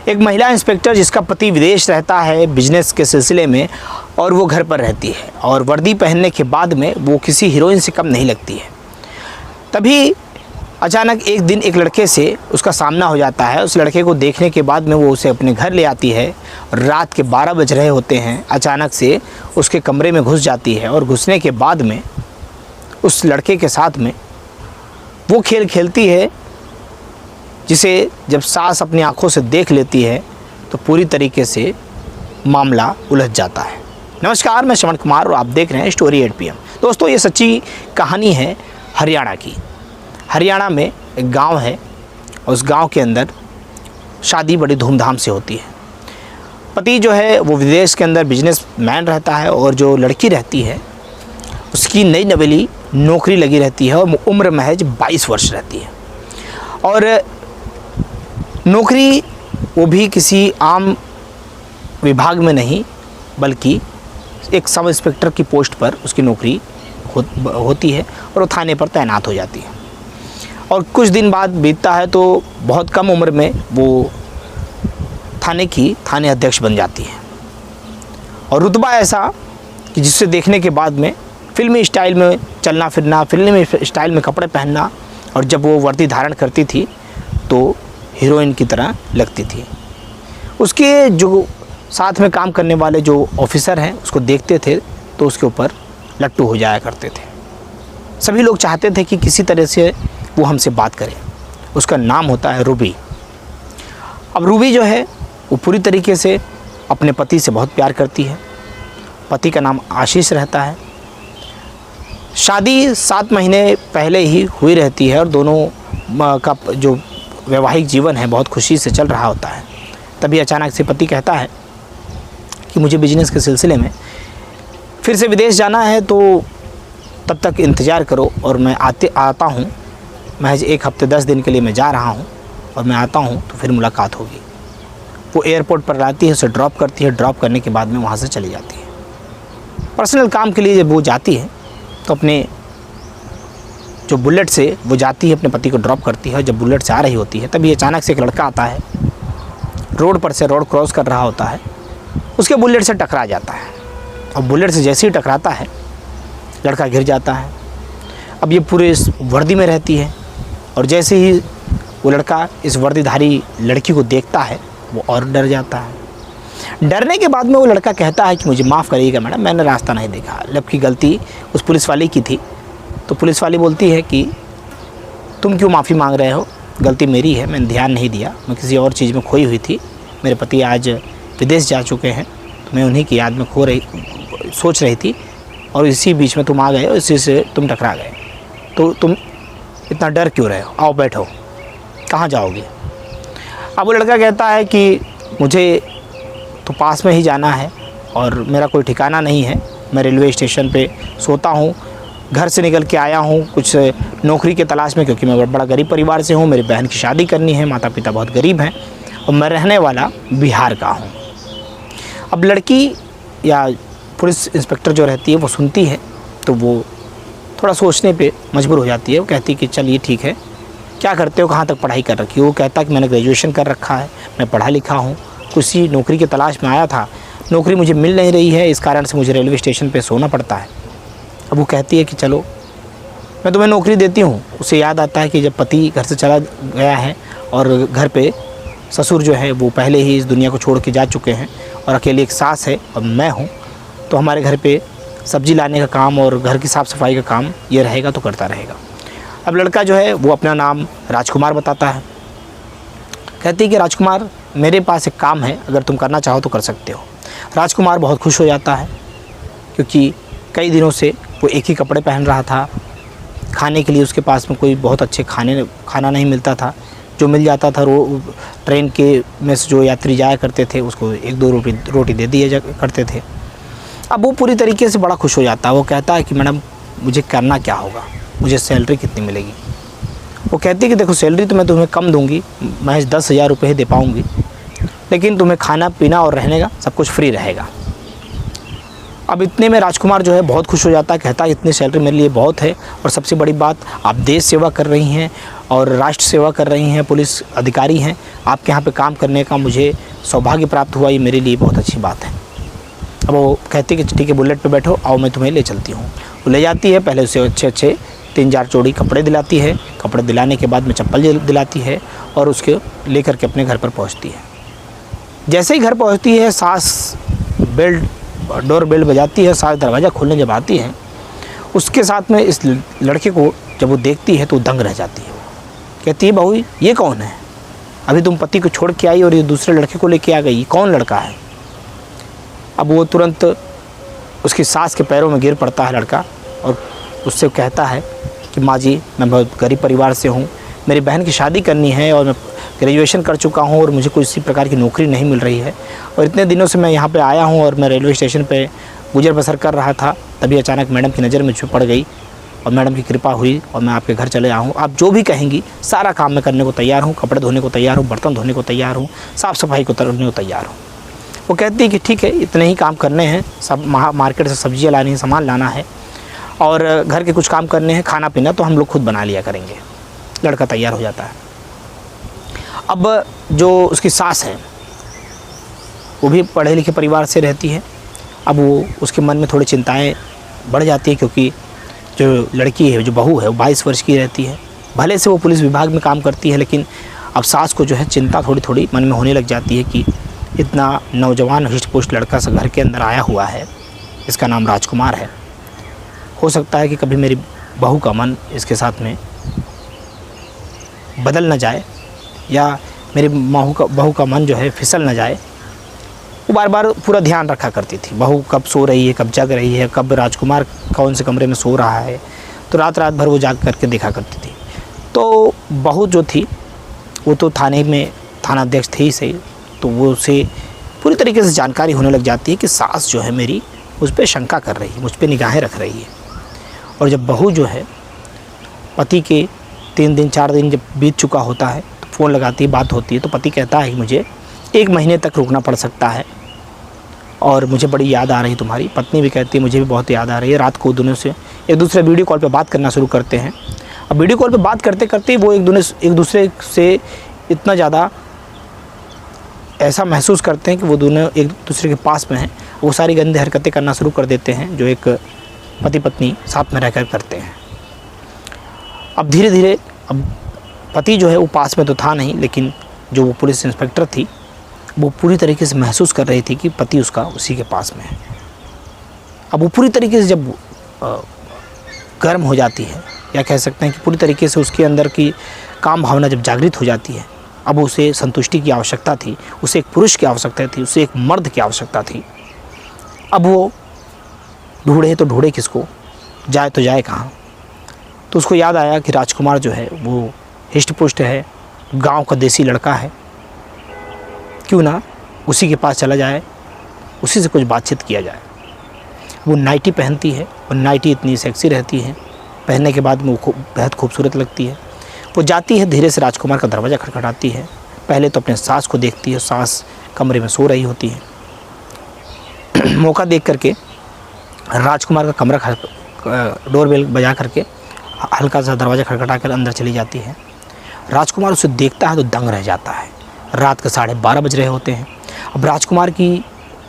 एक महिला इंस्पेक्टर जिसका पति विदेश रहता है बिजनेस के सिलसिले में और वो घर पर रहती है और वर्दी पहनने के बाद में वो किसी हीरोइन से कम नहीं लगती है। तभी अचानक एक दिन एक लड़के से उसका सामना हो जाता है। उस लड़के को देखने के बाद में वो उसे अपने घर ले आती है। रात के 12 बज रहे होते हैं। अचानक से उसके कमरे में घुस जाती है और घुसने के बाद में उस लड़के के साथ में वो खेल खेलती है जिसे जब सास अपनी आंखों से देख लेती है तो पूरी तरीके से मामला उलझ जाता है। नमस्कार, मैं श्रवण कुमार और आप देख रहे हैं स्टोरी 8 PM। दोस्तों, ये सच्ची कहानी है हरियाणा की। हरियाणा में एक गांव है और उस गांव के अंदर शादी बड़ी धूमधाम से होती है। पति जो है वो विदेश के अंदर बिजनेसमैन रहता है और जो लड़की रहती है उसकी नई नवेली नौकरी लगी रहती है और उम्र महज 22 वर्ष रहती है। और नौकरी वो भी किसी आम विभाग में नहीं बल्कि एक सब इंस्पेक्टर की पोस्ट पर उसकी नौकरी होती है और वो थाने पर तैनात हो जाती है। और कुछ दिन बाद बीतता है तो बहुत कम उम्र में वो थाने अध्यक्ष बन जाती है। और रुतबा ऐसा कि जिससे देखने के बाद में फिल्मी स्टाइल में चलना फिरना, फिल्मी स्टाइल में कपड़े पहनना, और जब वो वर्दी धारण करती थी तो हीरोइन की तरह लगती थी। उसके जो साथ में काम करने वाले जो ऑफिसर हैं उसको देखते थे तो उसके ऊपर लट्टू हो जाया करते थे। सभी लोग चाहते थे कि किसी तरह से वो हमसे बात करे। उसका नाम होता है रूबी। अब रूबी जो है वो पूरी तरीके से अपने पति से बहुत प्यार करती है। पति का नाम आशीष रहता है। शादी 7 महीने पहले ही हुई रहती है और दोनों का जो वैवाहिक जीवन है बहुत खुशी से चल रहा होता है। तभी अचानक से पति कहता है कि मुझे बिजनेस के सिलसिले में फिर से विदेश जाना है, तो तब तक इंतज़ार करो और मैं आता हूँ। महज 1 हफ्ते 10 दिन के लिए मैं जा रहा हूँ और मैं आता हूँ तो फिर मुलाकात होगी। वो एयरपोर्ट पर लाती है, उसे ड्रॉप करती है। ड्रॉप करने के बाद में वहाँ से चली जाती है। पर्सनल काम के लिए जब वो जाती है तो अपने जो बुलेट से वो जाती है, अपने पति को ड्रॉप करती है। जब बुलेट से आ रही होती है तभी अचानक से एक लड़का आता है, रोड पर से रोड क्रॉस कर रहा होता है, उसके बुलेट से टकरा जाता है। और बुलेट से जैसे ही टकराता है लड़का गिर जाता है। अब ये पूरे इस वर्दी में रहती है और जैसे ही वो लड़का इस वर्दीधारी लड़की को देखता है वो और डर जाता है। डरने के बाद में वो लड़का कहता है कि मुझे माफ़ करिएगा मैडम, मैंने रास्ता नहीं देखा, जबकि गलती उस पुलिस वाले की थी। तो पुलिस वाली बोलती है कि तुम क्यों माफ़ी मांग रहे हो, गलती मेरी है, मैंने ध्यान नहीं दिया, मैं किसी और चीज़ में खोई हुई थी। मेरे पति आज विदेश जा चुके हैं तो मैं उन्हीं की याद में सोच रही थी और इसी बीच में तुम आ गए और इसी से तुम टकरा गए। तो तुम इतना डर क्यों रहे हो, आओ बैठो, कहाँ जाओगे। अब वो लड़का कहता है कि मुझे तो पास में ही जाना है और मेरा कोई ठिकाना नहीं है, मैं रेलवे स्टेशन पे सोता हूँ, घर से निकल के आया हूँ कुछ नौकरी के तलाश में, क्योंकि मैं बड़ा गरीब परिवार से हूँ, मेरी बहन की शादी करनी है, माता पिता बहुत गरीब हैं और मैं रहने वाला बिहार का हूँ। अब लड़की या पुलिस इंस्पेक्टर जो रहती है वो सुनती है तो वो थोड़ा सोचने पे मजबूर हो जाती है। वो कहती है कि चलिए ठीक है, क्या करते हो, कहाँ तक पढ़ाई कर रखी है। वो कहता है कि मैंने ग्रेजुएशन कर रखा है, मैं पढ़ा लिखा हूँ, किसी नौकरी की तलाश में आया था, नौकरी मुझे मिल नहीं रही है, इस कारण से मुझे रेलवे स्टेशन पे सोना पड़ता है। अब वो कहती है कि चलो मैं तुम्हें नौकरी देती हूँ। उसे याद आता है कि जब पति घर से चला गया है और घर पे ससुर जो है वो पहले ही इस दुनिया को छोड़ के जा चुके हैं और अकेली एक सास है और मैं हूँ, तो हमारे घर पे सब्ज़ी लाने का काम और घर की साफ़ सफाई का काम ये रहेगा तो करता रहेगा। अब लड़का जो है वो अपना नाम राजकुमार बताता है। कहती है कि राजकुमार, मेरे पास एक काम है, अगर तुम करना चाहो तो कर सकते हो। राजकुमार बहुत खुश हो जाता है क्योंकि कई दिनों से वो एक ही कपड़े पहन रहा था। खाने के लिए उसके पास में कोई बहुत अच्छे खाना नहीं मिलता था। जो मिल जाता था ट्रेन के में से जो यात्री जाया करते थे उसको 1-2 रोटी दे दिए करते थे। अब वो पूरी तरीके से बड़ा खुश हो जाता है। वो कहता है कि मैडम मुझे करना क्या होगा, मुझे सैलरी कितनी मिलेगी। वो कहती है कि देखो सैलरी तो मैं तुम्हें कम दूंगी, महज 10,000 रुपये ही दे पाऊँगी, लेकिन तुम्हें खाना पीना और रहने का सब कुछ फ्री रहेगा। अब इतने में राजकुमार जो है बहुत खुश हो जाता है, कहता है इतनी सैलरी मेरे लिए बहुत है और सबसे बड़ी बात आप देश सेवा कर रही हैं और राष्ट्र सेवा कर रही हैं, पुलिस अधिकारी हैं, आपके यहाँ पे काम करने का मुझे सौभाग्य प्राप्त हुआ, ये मेरे लिए बहुत अच्छी बात है। अब वो कहती कि ठीक है बुलेट पे बैठो, आओ मैं तुम्हें ले चलती हूँ। वो ले जाती है, पहले उसे अच्छे अच्छे 3-4 जोड़ी कपड़े दिलाती है, कपड़े दिलाने के बाद में चप्पल दिलाती है और उसके लेकर के अपने घर पर पहुँचती है। जैसे ही घर पहुँचती है, सास डोर बेल बजाती है, सास दरवाज़ा खोलने जब आती है, उसके साथ में इस लड़के को जब वो देखती है तो दंग रह जाती है। कहती है बहू ये कौन है, अभी तुम पति को छोड़ के आई और ये दूसरे लड़के को लेके आ गई, कौन लड़का है। अब वो तुरंत उसकी सास के पैरों में गिर पड़ता है लड़का और उससे कहता है कि माँ जी मैं बहुत गरीब परिवार से हूँ, मेरी बहन की शादी करनी है और मैं ग्रेजुएशन कर चुका हूँ और मुझे कोई इसी प्रकार की नौकरी नहीं मिल रही है और इतने दिनों से मैं यहाँ पे आया हूँ और मैं रेलवे स्टेशन पे गुजर बसर कर रहा था, तभी अचानक मैडम की नज़र मुझ पर पड़ गई और मैडम की कृपा हुई और मैं आपके घर चले आया हूँ। आप जो भी कहेंगी सारा काम मैं करने को तैयार हूँ, कपड़े धोने को तैयार हूँ, बर्तन धोने को तैयार हूँ, साफ़ सफाई को करने को तैयार हूँ। वो कहती है कि ठीक है इतने ही काम करने हैं, सब मार्केट से सब्जियाँ लानी है, सामान लाना है और घर के कुछ काम करने हैं, खाना पीना तो हम लोग खुद बना लिया करेंगे। लड़का तैयार हो जाता है। अब जो उसकी सास है वो भी पढ़े लिखे परिवार से रहती है। अब वो उसके मन में थोड़ी चिंताएं बढ़ जाती है क्योंकि जो लड़की है, जो बहू है, वो 22 वर्ष की रहती है। भले से वो पुलिस विभाग में काम करती है, लेकिन अब सास को जो है चिंता थोड़ी थोड़ी मन में होने लग जाती है कि इतना नौजवान हृष्ट-पुष्ट लड़का सा घर के अंदर आया हुआ है, इसका नाम राजकुमार है। हो सकता है कि कभी मेरी बहू का मन इसके साथ में बदल न जाए या मेरी बहू का मन जो है फिसल न जाए। वो बार बार पूरा ध्यान रखा करती थी, बहू कब सो रही है, कब जग रही है, कब राजकुमार कौन से कमरे में सो रहा है, तो रात भर वो जाग करके देखा करती थी। तो बहू जो थी वो तो थाने में थानाध्यक्ष थे ही सही, तो वो उसे पूरी तरीके से जानकारी होने लग जाती है कि सास जो है मेरी उस पर शंका कर रही है, मुझ पर निगाहें रख रही है। और जब बहू जो है पति के 3 दिन 4 दिन जब बीत चुका होता है तो फ़ोन लगाती है, बात होती है, तो पति कहता है कि मुझे 1 महीने तक रुकना पड़ सकता है और मुझे बड़ी याद आ रही तुम्हारी। पत्नी भी कहती है मुझे भी बहुत याद आ रही है। रात को दोनों से एक दूसरे वीडियो कॉल पे बात करना शुरू करते हैं। अब वीडियो कॉल पे बात करते करते वो एक दूसरे से इतना ज़्यादा ऐसा महसूस करते हैं कि वो दोनों एक दूसरे के पास में हैं। वो सारी गंदी हरकतें करना शुरू कर देते हैं जो एक पति पत्नी साथ में रहकर करते हैं। अब धीरे धीरे अब पति जो है वो पास में तो था नहीं, लेकिन जो वो पुलिस इंस्पेक्टर थी वो पूरी तरीके से महसूस कर रही थी कि पति उसका उसी के पास में है। अब वो पूरी तरीके से जब गर्म हो जाती है, या कह सकते हैं कि पूरी तरीके से उसके अंदर की काम भावना जब जागृत हो जाती है, अब उसे संतुष्टि की आवश्यकता थी, उसे एक पुरुष की आवश्यकता थी, उसे एक मर्द की आवश्यकता थी। अब वो ढूंढे तो ढूंढे किसको, जाए तो जाए कहाँ। तो उसको याद आया कि राजकुमार जो है वो हिष्ट पुष्ट है, गांव का देसी लड़का है, क्यों ना उसी के पास चला जाए, उसी से कुछ बातचीत किया जाए। वो नाइटी पहनती है और नाइटी इतनी सेक्सी रहती है, पहनने के बाद में वो बेहद खूबसूरत लगती है। वो जाती है, धीरे से राजकुमार का दरवाज़ा खटखटाती है। पहले तो अपने सास को देखती है, सास कमरे में सो रही होती है। मौका देख करके राजकुमार का कमरा डोरबेल बजा करके हल्का सा दरवाज़ा खटखटा कर अंदर चली जाती है। राजकुमार उसे देखता है तो दंग रह जाता है। रात के 12:30 बज रहे होते हैं। अब राजकुमार की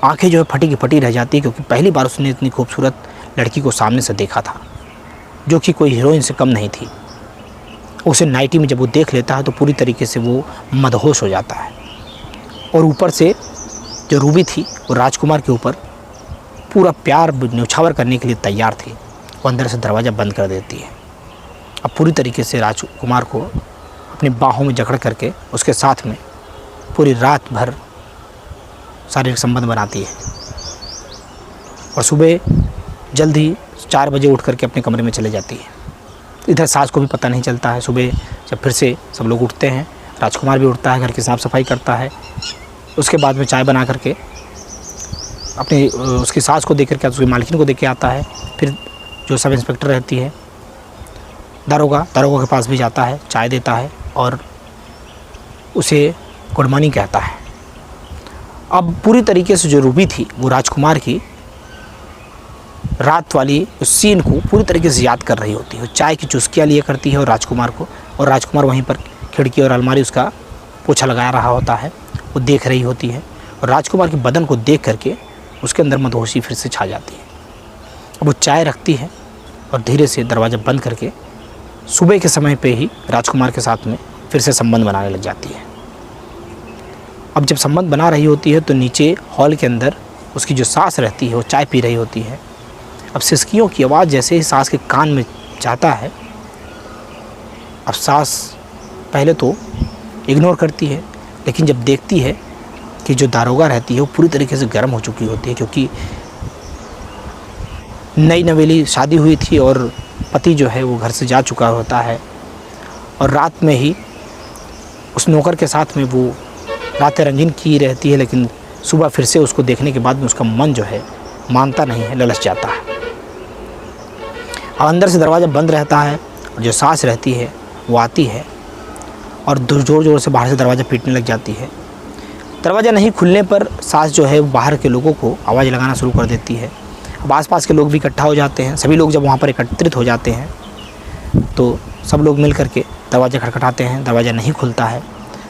आंखें जो है फटी की फटी रह जाती है, क्योंकि पहली बार उसने इतनी खूबसूरत लड़की को सामने से देखा था, जो कि कोई हीरोइन से कम नहीं थी। उसे नाइटी में जब वो देख लेता है तो पूरी तरीके से वो मदहोश हो जाता है। और ऊपर से जो रूबी थी वो राजकुमार के ऊपर पूरा प्यार न्यौछावर करने के लिए तैयार थी। वो अंदर से दरवाज़ा बंद कर देती है। अब पूरी तरीके से राजकुमार को अपनी बाहों में जकड़ करके उसके साथ में पूरी रात भर शारीरिक संबंध बनाती है और सुबह जल्द ही 4 बजे उठ करके अपने कमरे में चले जाती है। इधर सास को भी पता नहीं चलता है। सुबह जब फिर से सब लोग उठते हैं, राजकुमार भी उठता है, घर की साफ़ सफाई करता है, उसके बाद में चाय बना करके अपनी उसकी सास को देख करके उसकी मालकिन को देख के आता है। फिर जो सब इंस्पेक्टर रहती है दारोगा के पास भी जाता है, चाय देता है और उसे गुड मॉर्निंग कहता है। अब पूरी तरीके से जो रूबी थी वो राजकुमार की रात वाली उस सीन को पूरी तरीके से याद कर रही होती है। चाय की चुस्कियाँ लिया करती है और राजकुमार वहीं पर खिड़की और अलमारी उसका पोछा लगा रहा होता है, वो देख रही होती है और राजकुमार के बदन को देख करके उसके अंदर मदहोशी फिर से छा जाती है। अब वो चाय रखती है और धीरे से दरवाज़ा बंद करके सुबह के समय पे ही राजकुमार के साथ में फिर से संबंध बनाने लग जाती है। अब जब संबंध बना रही होती है तो नीचे हॉल के अंदर उसकी जो सास रहती है वो चाय पी रही होती है। अब सिसकियों की आवाज़ जैसे ही सास के कान में जाता है, अब सास पहले तो इग्नोर करती है, लेकिन जब देखती है कि जो दारोगा रहती है वो पूरी तरीके से गर्म हो चुकी होती है, क्योंकि नई नवेली शादी हुई थी और पति जो है वो घर से जा चुका होता है और रात में ही उस नौकर के साथ में वो रातें रंगीन की रहती है, लेकिन सुबह फिर से उसको देखने के बाद में उसका मन जो है मानता नहीं है, ललच जाता है। और अंदर से दरवाज़ा बंद रहता है और जो सास रहती है वो आती है और ज़ोर ज़ोर से बाहर से दरवाज़ा पीटने लग जाती है। दरवाज़ा नहीं खुलने पर सास जो है बाहर के लोगों को आवाज़ लगाना शुरू कर देती है। अब आसपास के लोग भी इकट्ठा हो जाते हैं। सभी लोग जब वहाँ पर एकत्रित हो जाते हैं तो सब लोग मिल करके दरवाज़ा खटखटाते हैं, दरवाज़ा नहीं खुलता है।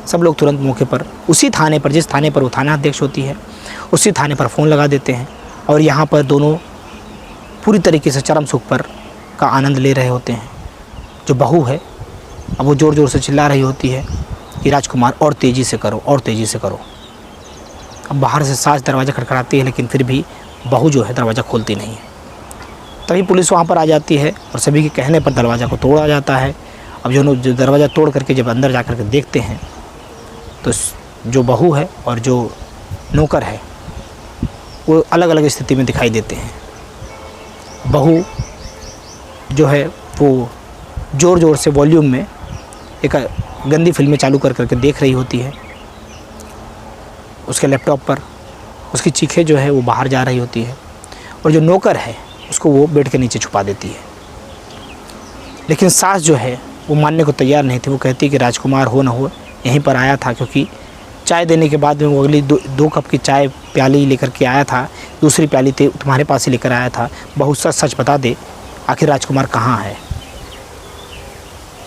सब लोग तुरंत मौके पर उसी थाने पर, जिस थाने पर वो थाना अध्यक्ष होती है, उसी थाने पर फ़ोन लगा देते हैं और यहाँ पर दोनों पूरी तरीके से चरम सुख पर का आनंद ले रहे होते हैं। जो बहू है अब वो ज़ोर ज़ोर से चिल्ला रही होती है कि राजकुमार और तेज़ी से करो, और तेज़ी से करो। अब बाहर से सास दरवाज़ा खटखटाती है, लेकिन फिर भी बहू जो है दरवाज़ा खोलती नहीं है। तभी पुलिस वहाँ पर आ जाती है और सभी के कहने पर दरवाज़ा को तोड़ा जाता है। अब जो दरवाज़ा तोड़ करके जब अंदर जा कर के देखते हैं तो जो बहू है और जो नौकर है वो अलग अलग स्थिति में दिखाई देते हैं। बहू जो है वो ज़ोर ज़ोर से वॉल्यूम में एक गंदी फिल्में चालू कर करके देख रही होती है। उसके लैपटॉप पर उसकी चीखें जो है वो बाहर जा रही होती है और जो नौकर है उसको वो बेड के नीचे छुपा देती है। लेकिन सास जो है वो मानने को तैयार नहीं थी। वो कहती कि राजकुमार हो ना हो यहीं पर आया था, क्योंकि चाय देने के बाद में वो अगली दो कप की चाय प्याली लेकर के आया था, दूसरी प्याली तुम्हारे पास ही लेकर आया था। बहुत सच बता दे, आखिर राजकुमार कहाँ है।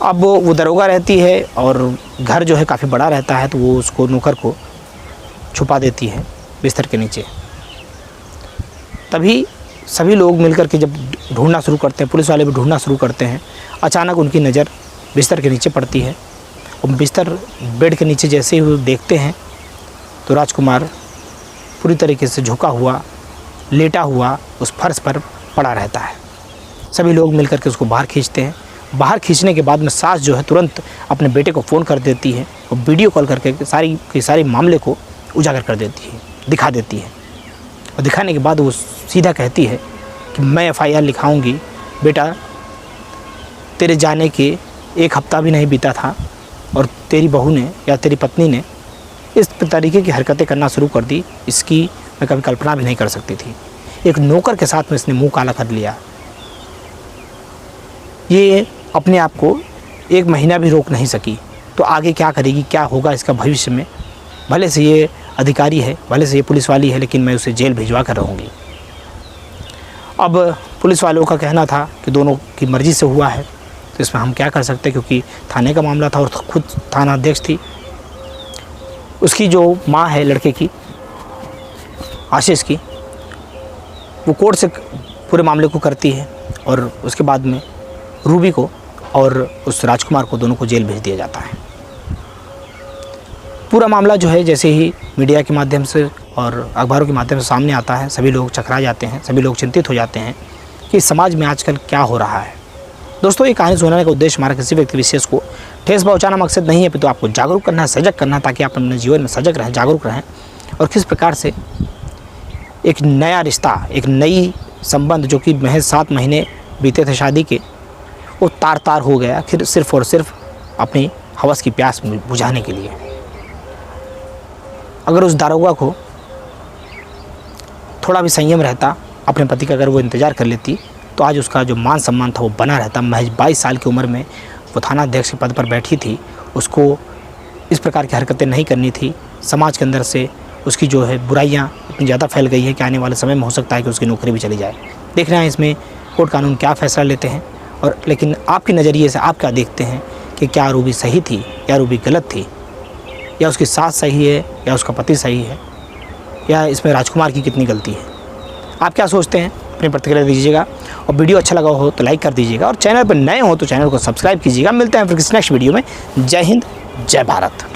अब वो दरोगा रहती है और घर जो है काफ़ी बड़ा रहता है, तो वो उसको नौकर को छुपा देती है बिस्तर के नीचे। तभी सभी लोग मिलकर के जब ढूंढना शुरू करते हैं, पुलिस वाले भी ढूंढना शुरू करते हैं, अचानक उनकी नज़र बिस्तर के नीचे पड़ती है और बिस्तर बेड के नीचे जैसे ही वो देखते हैं तो राजकुमार पूरी तरीके से झुका हुआ, लेटा हुआ उस फर्श पर पड़ा रहता है। सभी लोग मिलकर के उसको बाहर खींचते हैं। बाहर खींचने के बाद में सास जो है तुरंत अपने बेटे को फ़ोन कर देती है और वीडियो कॉल करके सारी मामले को उजागर कर देती है, दिखा देती है। और दिखाने के बाद वो सीधा कहती है कि मैं FIR लिखाऊंगी बेटा, तेरे जाने के एक हफ्ता भी नहीं बीता था और तेरी बहू ने या तेरी पत्नी ने इस तरीके की हरकतें करना शुरू कर दी, इसकी मैं कभी कल्पना भी नहीं कर सकती थी। एक नौकर के साथ में इसने मुंह काला कर लिया। ये अपने आप को 1 महीना भी रोक नहीं सकी, तो आगे क्या करेगी, क्या होगा इसका भविष्य में। भले से ये अधिकारी है, भले से ये पुलिस वाली है, लेकिन मैं उसे जेल भिजवा कर रहूँगी। अब पुलिस वालों का कहना था कि दोनों की मर्ज़ी से हुआ है, तो इसमें हम क्या कर सकते, क्योंकि थाने का मामला था और खुद थाना अध्यक्ष थी। उसकी जो माँ है लड़के की, आशीष की, वो कोर्ट से पूरे मामले को करती है और उसके बाद में रूबी को और उस राजकुमार को दोनों को जेल भेज दिया जाता है। पूरा मामला जो है जैसे ही मीडिया के माध्यम से और अखबारों के माध्यम से सामने आता है, सभी लोग चकरा जाते हैं, सभी लोग चिंतित हो जाते हैं कि समाज में आजकल क्या हो रहा है। दोस्तों, ये कहानी सुनाने का उद्देश्य हमारा किसी व्यक्ति विशेष को ठेस पहुंचाना मकसद नहीं है, तो आपको जागरूक करना है, सजग करना है, ताकि आप अपने जीवन में सजग रहें, जागरूक रहें और किस प्रकार से एक नया रिश्ता, एक नई संबंध जो कि महज 7 महीने बीते थे शादी के, वो तार हो गया फिर सिर्फ़ और सिर्फ अपनी हवस की प्यास बुझाने के लिए। अगर उस दारोगा को थोड़ा भी संयम रहता, अपने पति का अगर वो इंतज़ार कर लेती, तो आज उसका जो मान सम्मान था वो बना रहता। महज 22 साल की उम्र में वो थाना अध्यक्ष के पद पर बैठी थी, उसको इस प्रकार की हरकतें नहीं करनी थी। समाज के अंदर से उसकी जो है बुराइयाँ इतनी ज़्यादा फैल गई है कि आने वाले समय में हो सकता है कि उसकी नौकरी भी चली जाए। देखना है इसमें कोर्ट कानून क्या फ़ैसला लेते हैं, और लेकिन आपके नज़रिए से आप क्या देखते हैं कि क्या रूबी सही थी या रूबी गलत थी। या उसकी सास सही है या उसका पति सही है, या इसमें राजकुमार की कितनी गलती है? आप क्या सोचते हैं? अपनी प्रतिक्रिया दीजिएगा। और वीडियो अच्छा लगा हो तो लाइक कर दीजिएगा, और चैनल पर नए हो तो चैनल को सब्सक्राइब कीजिएगा। मिलते हैं फिर किसी नेक्स्ट वीडियो में। जय हिंद, जय भारत।